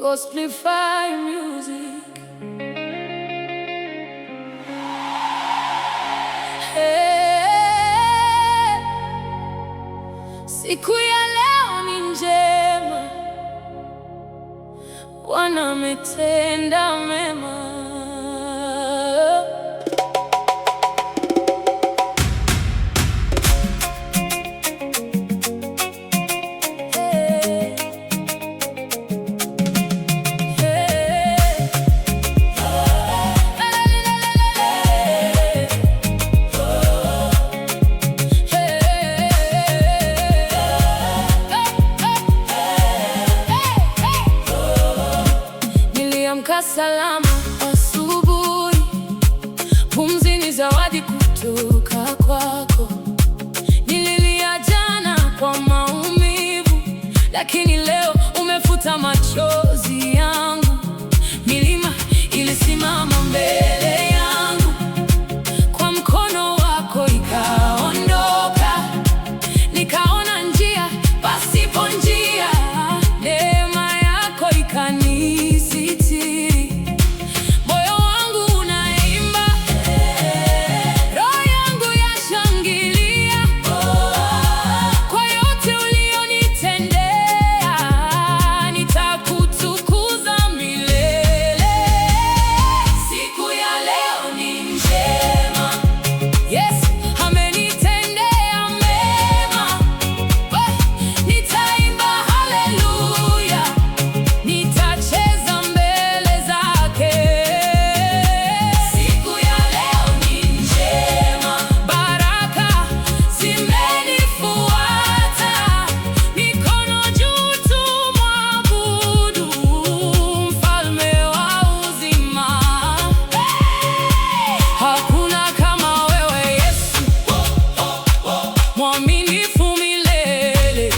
Gospelify music. Hey, siku ya leo ni njema, Bwana ametenda mema. Niliamka salama asubuhi, pumzi ni zawadi kutoka kwako. Nililia jana kwa maumivu, lakini leo umefuta machozi yangu. Milima ilisimama mbele yangu, kwa mkono wako ikaondoka. Nikaona njia pasipo njia, neema yako ikanisitiri. Moyo wangu unaimba, roho yangu yashangilia, kwa yote ulionitendea. Nitakutukuza milele. Siku ya leo ni njema, Yesu amenitendea mema. Nitaimba haleluya, nitacheza mbele zake. Siku ya leo ni njema, baraka zimenifuata. Mikono juu tumwabudu, mfalme wa uzima. Hakuna kama wewe Yesu, mwaminifu milele.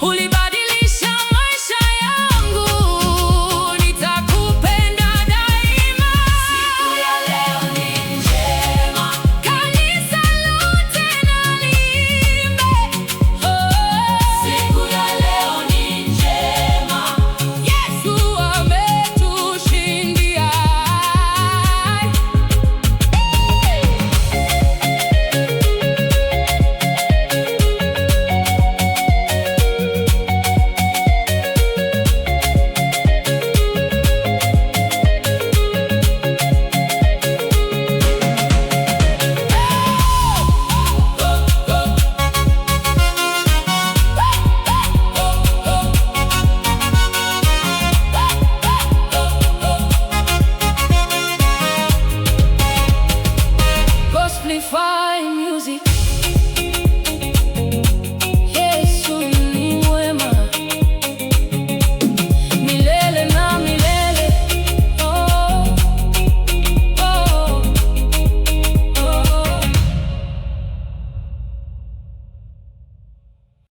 Ulibadilisha maisha yangu, nitakupenda daima. Siku ya leo ni njema, kanisa lote na liimbe. Siku ya leo ni njema, Yesu ametushindia. Gospelify